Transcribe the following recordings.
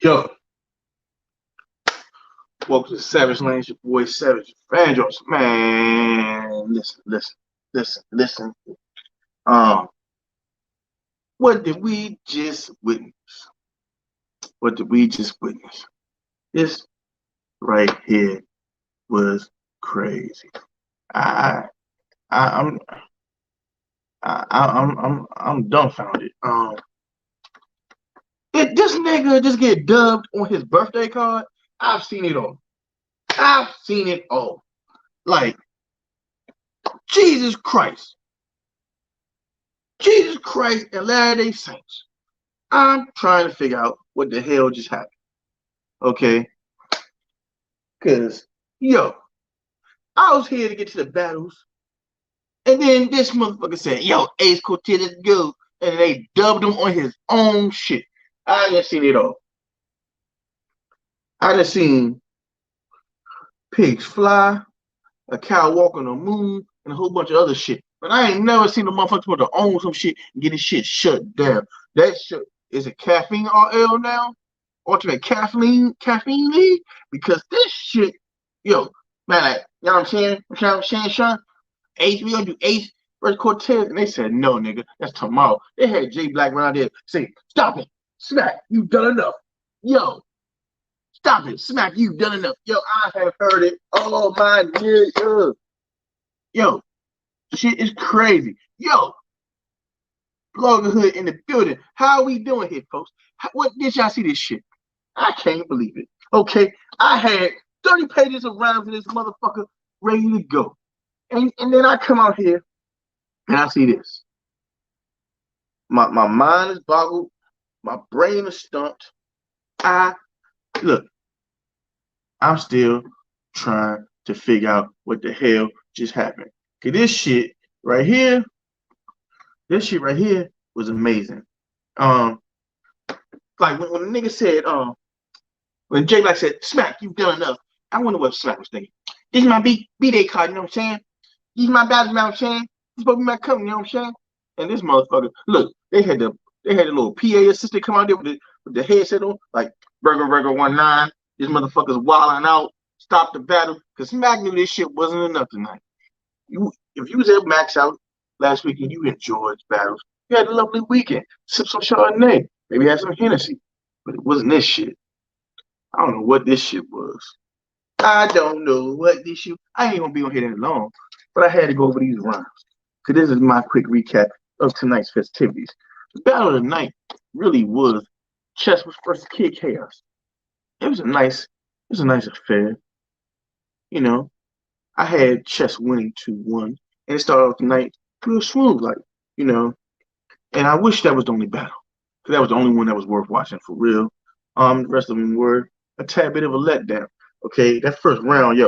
Yo, welcome to Savage Lane. It's your boy Savage Vandross. Man, listen. Um, what did we just witness? What did we just witness? This right here was crazy. I, I I'm I'm dumbfounded. Did this nigga just get dubbed on his birthday card? I've seen it all. I've seen it all. Like Jesus Christ. Jesus Christ and Latter-day Saints. I'm trying to figure out what the hell just happened. Okay? Because, yo, I was here to get to the battles. And then this motherfucker said, yo, Ace Cortez is good. And they dubbed him on his own shit. I done seen it all. I done seen pigs fly, a cow walk on the moon, and a whole bunch of other shit. But I ain't never seen a motherfucker supposed to own some shit and get his shit shut down. That shit, is it caffeine RL now? Ultimate caffeine league? Because this shit, yo, man, like, you know what I'm saying? You know what I'm saying, Sean? Ace, we gonna do Ace versus Cortez. And they said, no, nigga, that's tomorrow. They had Jay Black run out there say, stop it, Smack, you done enough. Yo, stop it, Smack, you done enough. Yo, I have heard it. Oh my nigga. Yo, shit is crazy. Yo, Blogger Hood in the building. How are we doing here, folks? What did y'all see this shit? I can't believe it. Okay, I had 30 pages of rhymes in this motherfucker ready to go. And then I come out here and I see this. My mind is boggled. My brain is stumped. Look, I'm still trying to figure out what the hell just happened. Cause this shit right here was amazing. Like when the nigga said, when Jay Black said, Smack, you've done enough. I wonder what Smack was thinking. This is my B-Day card, you know what I'm saying? These my battles, you know what I'm saying? This supposed to be my company, you know what I'm saying? And this motherfucker, look, they had the little PA assistant come out there with the headset on, like Burger 19. This motherfucker's wilding out, stop the battle, because Smack knew this shit wasn't enough tonight. If you was at Max out last weekend, you enjoyed battles. You had a lovely weekend. Sip some Chardonnay, maybe have some Hennessy. But it wasn't this shit. I don't know what this shit was. I don't know what this shit. I ain't gonna be on here that long, but I had to go over these rhymes. Cause this is my quick recap of tonight's festivities. The battle of the night really was Chess versus Kid Chaos. It was a nice affair. You know, I had Chess winning 2-1, and it started off the night real smooth, like, you know. And I wish that was the only battle, because that was the only one that was worth watching for real. The rest of them were a tad bit of a letdown. Okay, that first round,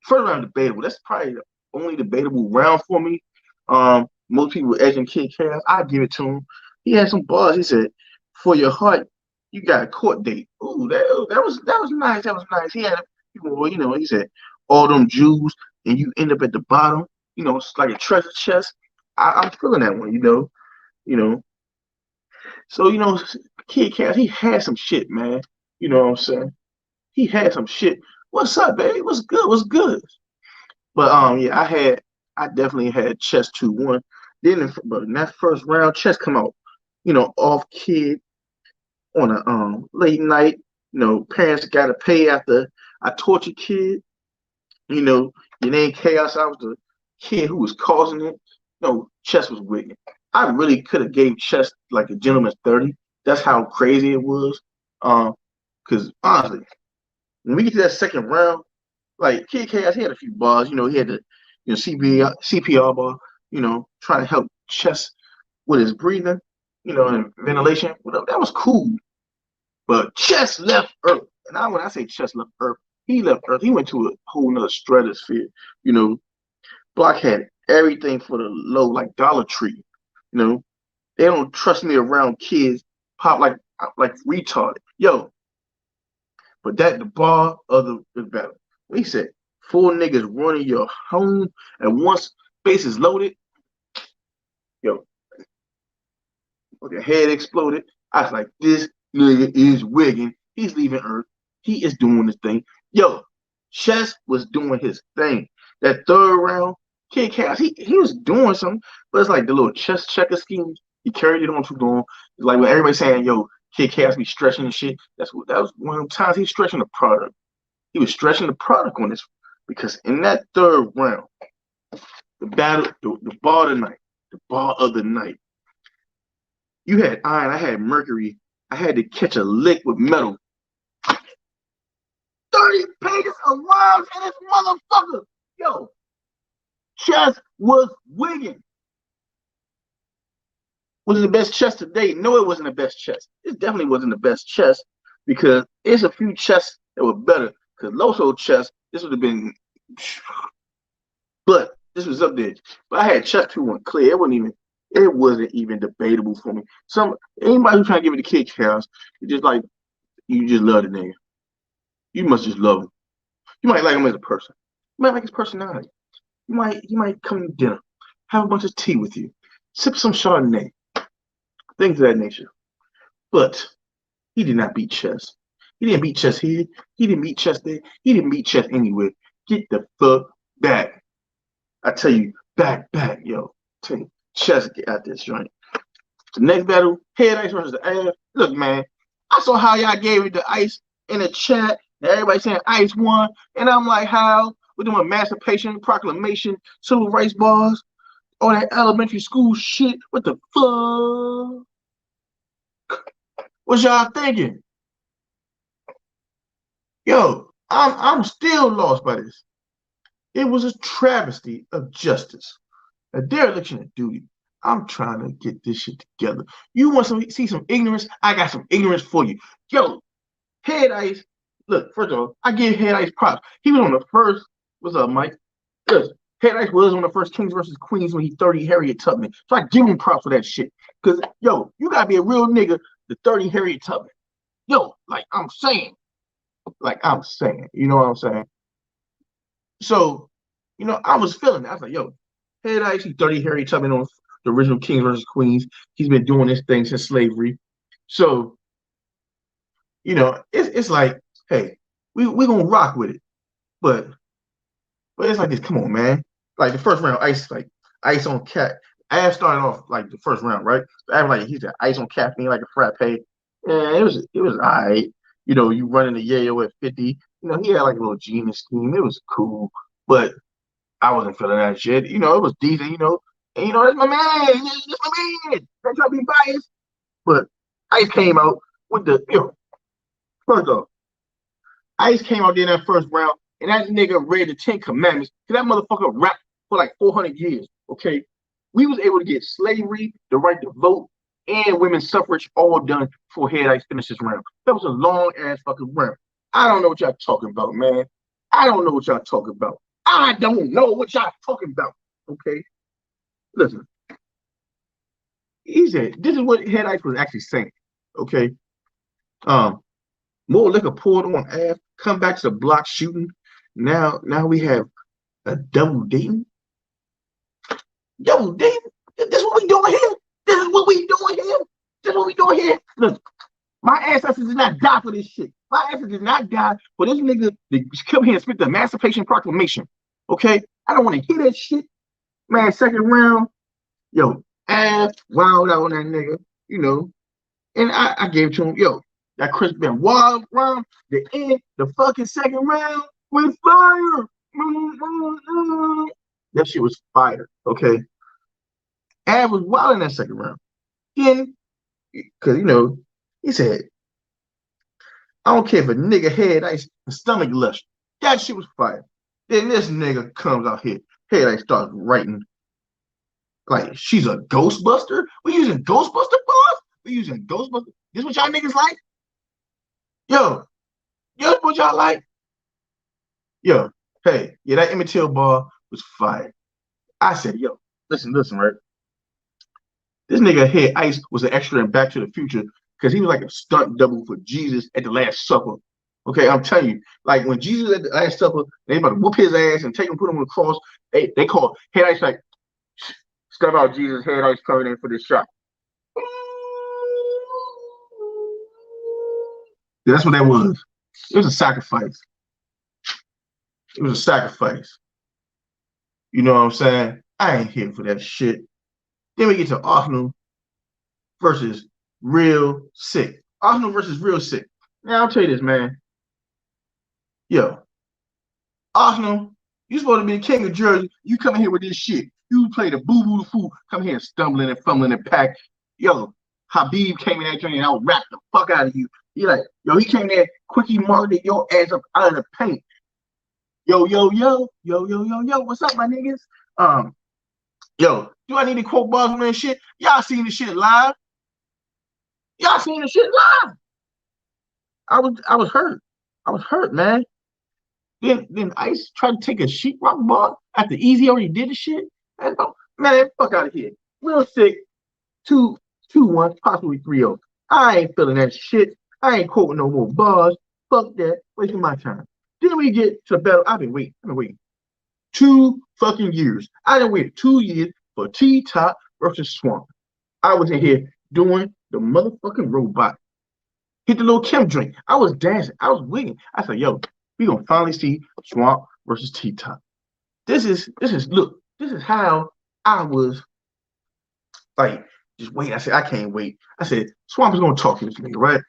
first round debatable. That's probably the only debatable round for me. Most people were edging Kid Chaos. I give it to him. He had some bars. He said, "For your heart, you got a court date." Ooh, that was nice. That was nice. He had people, you know. He said, "All them Jews, and you end up at the bottom." You know, it's like a treasure chest. I'm feeling that one. You know. So Kid Chaos, he had some shit, man. You know what I'm saying? He had some shit. What's up, baby? What's good? What's good? But yeah, I definitely had Chess 2-1. But in that first round, Chess come out, off Kid on a late night. Parents gotta pay after I tortured Kid. Your name Chaos. I was the kid who was causing it. No, Chess was wicked. I really could have gave Chess like a gentleman's 30. That's how crazy it was. Because honestly, when we get to that second round, like Kid Chaos, he had a few bars. He had the CPR bar. Trying to help Chess with his breathing. And ventilation. That was cool. But Chess left Earth, and when I say Chess left Earth, he left Earth. He went to a whole nother stratosphere. Block had everything for the low, like Dollar Tree. They don't trust me around kids. Pop like retarded. Yo, but the bar of the battle. He said, 4 niggas running your home, and once base is loaded, yo, the head exploded. I was like, this nigga is wigging. He's leaving Earth. He is doing his thing. Yo, Chess was doing his thing. That third round, Kid Chaos, he was doing something, but it's like the little chess checker scheme. He carried it on too long. It's like when everybody saying, yo, Kid Chaos be stretching and shit. That was one of the times he's stretching the product. He was stretching the product on this because in that third round, the ball of the night. You had iron, I had mercury. I had to catch a lick with metal. 30 pages of rhymes in this motherfucker. Yo, Chess was wigging. Was it the best chess today? No, it wasn't the best chess. It definitely wasn't the best chess because there's a few chess that were better. Because Loso chess, this would have been, but this was up there. But I had chess 2-1 clear. It wasn't even debatable for me. Anybody who's trying to give it to Kid Chaos, it's just like you just love the nigga. You must just love him. You might like him as a person. You might like his personality. You might come to dinner, have a bunch of tea with you, sip some Chardonnay, things of that nature. But he did not beat Chess. He didn't beat Chess here. He didn't beat Chess there. He didn't beat Chess anywhere. Get the fuck back. I tell you, back, yo. Tell you, Chess, get out this joint. The next battle, Head Ice versus the Ass. Look, man, I saw how y'all gave it to Ice in the chat. And everybody saying Ice won. And I'm like, how? We're doing Emancipation Proclamation, Civil Rights bars, all that elementary school shit. What the fuck? What y'all thinking? Yo, I'm still lost by this. It was a travesty of justice, a dereliction of duty. I'm trying to get this shit together. You want to see some ignorance? I got some ignorance for you. Yo, Head Ice, look, first of all, I give Head Ice props. He was on the first, what's up, Mike? Listen, Head Ice was on the first Kings versus Queens when he 30 Harriet Tubman. So I give him props for that shit. Because, yo, you got to be a real nigga to 30 Harriet Tubman. Yo, like I'm saying. You know what I'm saying? So, I was feeling it. I was like, yo, Head Ice, he 30 Harriet Tubman on the original Kings versus Queens. He's been doing this thing since slavery. So, it's like, hey, we're going to rock with it. But it's like this. Come on, man. Like the first round, Ice on cat. Av started off like the first round, right? Av like he's got ice on caffeine like a frappe. Yeah, it was all right. You running the yayo at 50. He had like a little genius scheme. It was cool, but I wasn't feeling that shit. It was decent. And that's my man. That's my man. I try to be biased, but Ice came out with the first off. Ice came out there in that first round, and that nigga read the 10 Commandments. Cause that motherfucker rapped for like 400 years. Okay, we was able to get slavery, the right to vote, and women's suffrage all done before Head Ice finished this round. That was a long ass fucking round. I don't know what y'all talking about, man. I don't know what y'all talking about. I don't know what y'all talking about. Okay, listen. He said this is what Head Ice was actually saying. Okay, more liquor poured on Av. Come back to the block shooting. Now we have a double dating. Double dating. This is what we doing here. This is what we doing here. This is what we doing here. Look, my ancestors did not die for this shit. My ancestors did not die for this nigga to come here and spit the Emancipation Proclamation. Okay? I don't want to hear that shit. Man, second round, yo, Av wild out on that nigga, And I gave it to him, yo, that Chris Benoit round, the end, the fucking second round with fire. That shit was fire, okay? Av was wild in that second round. Then, because, he said, I don't care if a nigga Head Ice and stomach lush. That shit was fire. Then this nigga comes out here. Head Ice starts writing like she's a Ghostbuster. We using Ghostbuster bars? We using Ghostbuster. This what y'all niggas like? Yo, what y'all like? Yo, hey, yeah, that Emmett Till bar was fire. I said, yo, listen, right? This nigga Head Ice was an extra in Back to the Future because he was like a stunt double for Jesus at the Last Supper. Okay, I'm telling you, like when Jesus at the Last Supper, they about to whoop his ass and take him, put him on the cross. They call Head Ice like, step out, Jesus. Head Ice coming in for this shot. That's what that was. It was a sacrifice. It was a sacrifice. You know what I'm saying? I ain't here for that shit. Then we get to Arsenal versus Real Sick. Arsenal versus Real Sick. Now I'll tell you this, man. Yo, Arsenal, you supposed to be the king of Jersey. You come in here with this shit. You play the boo-boo fool. Come here stumbling and fumbling and pack. Yo, Habib came in that joint and I'll rap the fuck out of you. He like, yo, he came there, quickie marketed your ass up out of the paint. Yo, what's up, my niggas? Yo, do I need to quote bars on that shit? Y'all seen the shit live? Y'all seen the shit live? I was hurt. I was hurt, man. Then Ice tried to take a sheetrock bar after Easy already did the shit. Man, fuck out of here. Real Sick, 2-1, possibly 3-0. I ain't feeling that shit. I ain't quoting no more bars. Fuck that. Wasting my time. Then we get to the battle. I've been waiting. 2 fucking years. I done waited 2 years for T-Top versus Swamp. I was in here doing the motherfucking robot. Hit the little Kim drink. I was dancing. I was wigging. I said, yo, we gonna finally see Swamp versus T-Top. This is how I was like, just wait. I said, I can't wait. I said, Swamp is gonna talk to this nigga, right?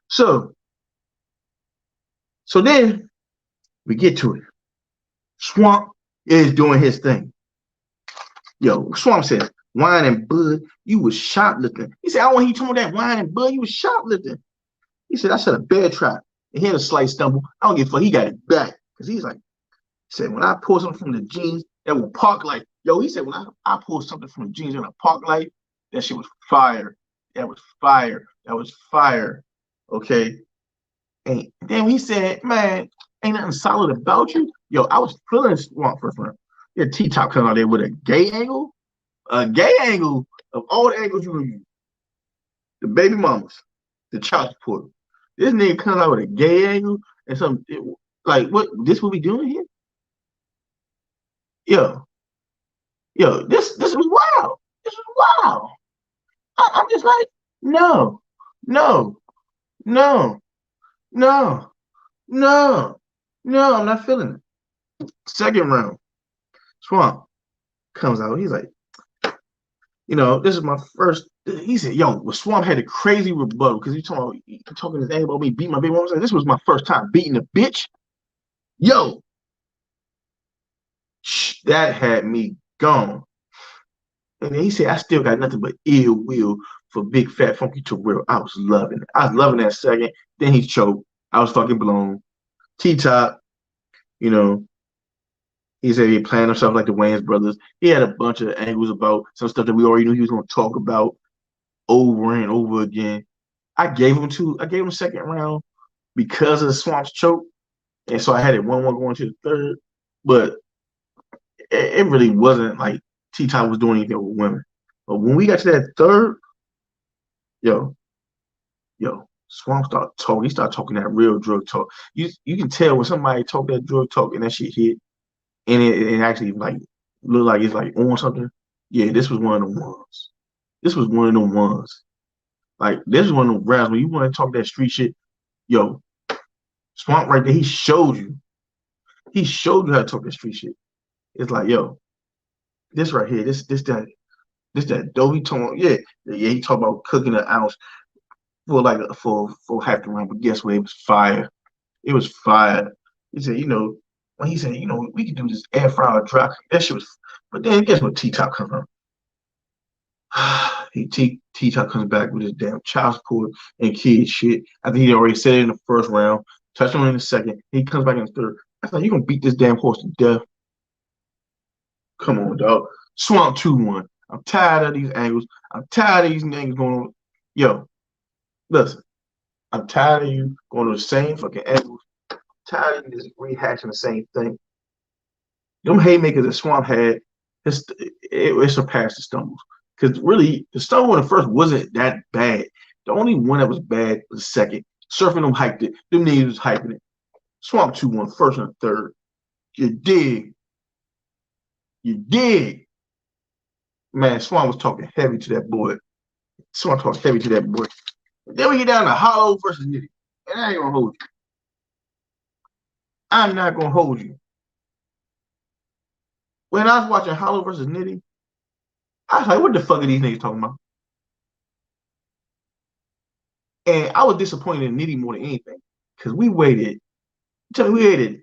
So then we get to it. Swamp is doing his thing. Yo, Swamp says, wine and bud, you was shoplifting. He said, I don't want you talking about that wine and bud, you was shoplifting. He said, I set a bear trap. And he had a slight stumble. I don't give a fuck. He got it back. Because he's like, he said, when I pull something from the jeans that will park light. Yo, he said, when I pull something from the jeans in a park light, that shit was fire. That was fire. That was fire. Okay. And then he said, man, ain't nothing solid about you. Yo, I was feeling Swamp first round. Yeah, T-Top coming out there with a gay angle. A gay angle of all the angles you can use. The baby mamas. The child support. This nigga comes out with a gay angle and some like what this what we doing here? Yo, this was wild. This was wild. I'm just like, no, I'm not feeling it. Second round, Swamp comes out. He's like, this is my first. He said, yo, Swamp had a crazy rebuttal because he talking his name about me beating my baby mama. Like, this was my first time beating a bitch. Yo, that had me gone. And then he said, I still got nothing but ill will for Big Fat Funky Terrell. I was loving it. I was loving that second. Then he choked. I was fucking blown. T-Top, he said he planned himself like the Wayans brothers. He had a bunch of angles about some stuff that we already knew he was going to talk about over and over again. I gave him second round because of the Swamp's choke. And so I had it 1-1 going to the third. But it really wasn't like T-Top was doing anything with women. But when we got to that third, yo, Swamp started talking. He started talking that real drug talk. You can tell when somebody talk that drug talk and that shit hit, and it actually like look like it's like on something. Yeah, this was one of them ones. This was one of them ones. Like this is one of them rounds when you want to talk that street shit. Yo, Swamp right there. He showed you. He showed you how to talk that street shit. It's like, yo, this right here, this that dough he told. Yeah, he talked about cooking an ounce for half the round. But guess what? It was fire. It was fire. He said, when he said, we can do this air fryer dry. That shit was. But then guess what? T-Top comes from. T-Top comes back with his damn child support and kid shit. I think he already said it in the first round. Touched him in the second. He comes back in the third. I thought you gonna beat this damn horse to death. Come on, dog. Swamp 2-1. I'm tired of these angles. I'm tired of these niggas going on. Yo, listen. I'm tired of you going to the same fucking angles. I'm tired of you just rehashing the same thing. Them haymakers that Swamp had, it surpassed the stumbles. Because really, the stumble in the first wasn't that bad. The only one that was bad was the second. Surfing them hyped it. Them niggas was hyping it. Swamp 2-1, first and third. You dig. Man, Swamp was talking heavy to that boy. Then we get down to Hollow versus Nitty. and I ain't gonna hold you. I'm not gonna hold you. When I was watching Hollow versus Nitty, I was like, what the fuck are these niggas talking about? And I was disappointed in Nitty more than anything. Because we waited. Tell me we waited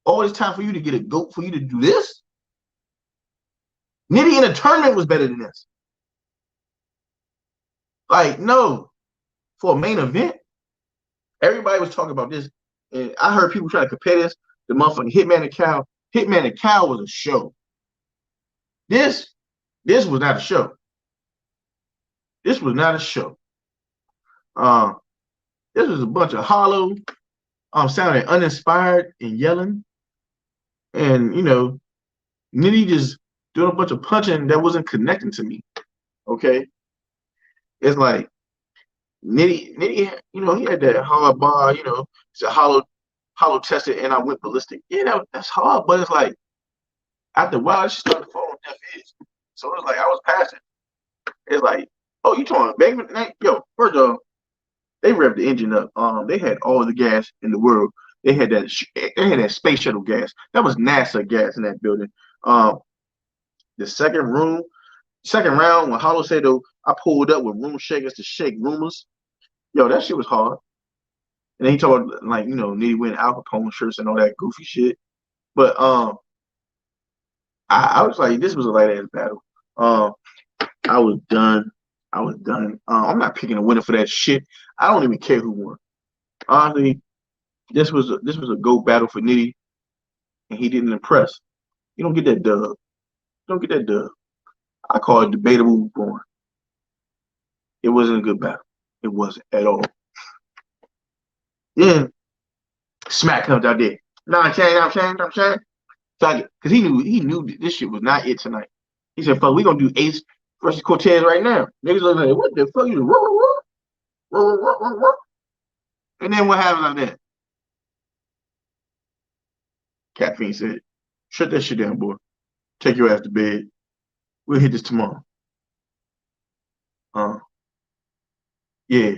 all this time for you to get a goat for you to do this? Nitty in a tournament was better than this. Like, no. For a main event, everybody was talking about this. And I heard people trying to compare this to motherfucking Hitman and Cal. Hitman and Cal was a show. This was not a show. This was not a show. This was a bunch of hollow, sounding uninspired and yelling. And, you know, Nitty just doing a bunch of punching that wasn't connecting to me. Okay? It's like Nitty, you know, he had that hard bar, you know, it's a hollow tested and I went ballistic. Yeah, that's hard, but it's like after a while, she started to fall on deaf ears. So it's like I was passing. It's like, oh, you talking Bankman? Yo, first of all, they revved the engine up. They had all the gas in the world. They had that space shuttle gas. That was NASA gas in that building. The second round, when Hollow said, though, I pulled up with room shakers to shake rumors. Yo, that shit was hard. And then he talked about, like, you know, Nitty wearing Al Capone shirts and all that goofy shit. But I was like, this was a light ass battle. I was done. I'm not picking a winner for that shit. I don't even care who won. Honestly, this was a GOAT battle for Nitty, and he didn't impress. You don't get that dub. You don't get that dub. I call it debatable born. It wasn't a good battle. It wasn't at all. Then Smack comes out there. I'm saying. Because he knew this shit was not it tonight. He said, fuck, we gonna do Ace versus Cortez right now. Niggas look like, what the fuck you do? And then what happens like that? Caffeine said, shut that shit down, boy. Take your ass to bed. We'll hit this tomorrow. Yeah.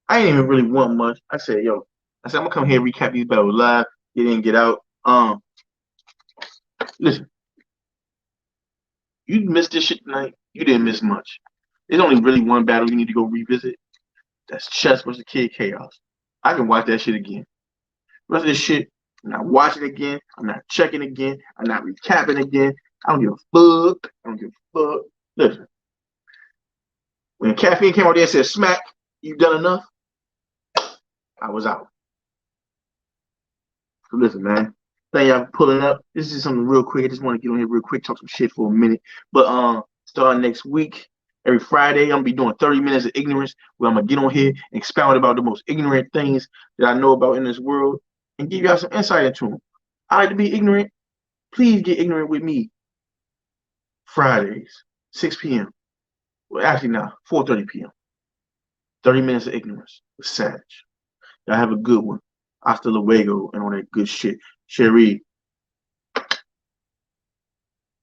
I ain't even really want much. I said, I'm gonna come here and recap these battles live. Get in, get out. Listen. You missed this shit tonight. You didn't miss much. There's only really one battle you need to go revisit. That's Chess versus Kid Chaos. I can watch that shit again. The rest of this shit, I'm not watching again. I'm not checking again. I'm not recapping again. I don't give a fuck. Listen. When Caffeine came out there and said, Smack, you've done enough, I was out. So listen, man. Thank y'all for pulling up. This is something real quick. I just want to get on here real quick, talk some shit for a minute. But starting next week, every Friday, I'm gonna be doing 30 minutes of ignorance, where I'm gonna get on here and expound about the most ignorant things that I know about in this world and give y'all some insight into them. I like to be ignorant. Please get ignorant with me. Fridays, 6 p.m. Well, actually, now 4:30 p.m. 30 minutes of ignorance with Savage. Y'all have a good one. Hasta luego and all that good shit. Cherie.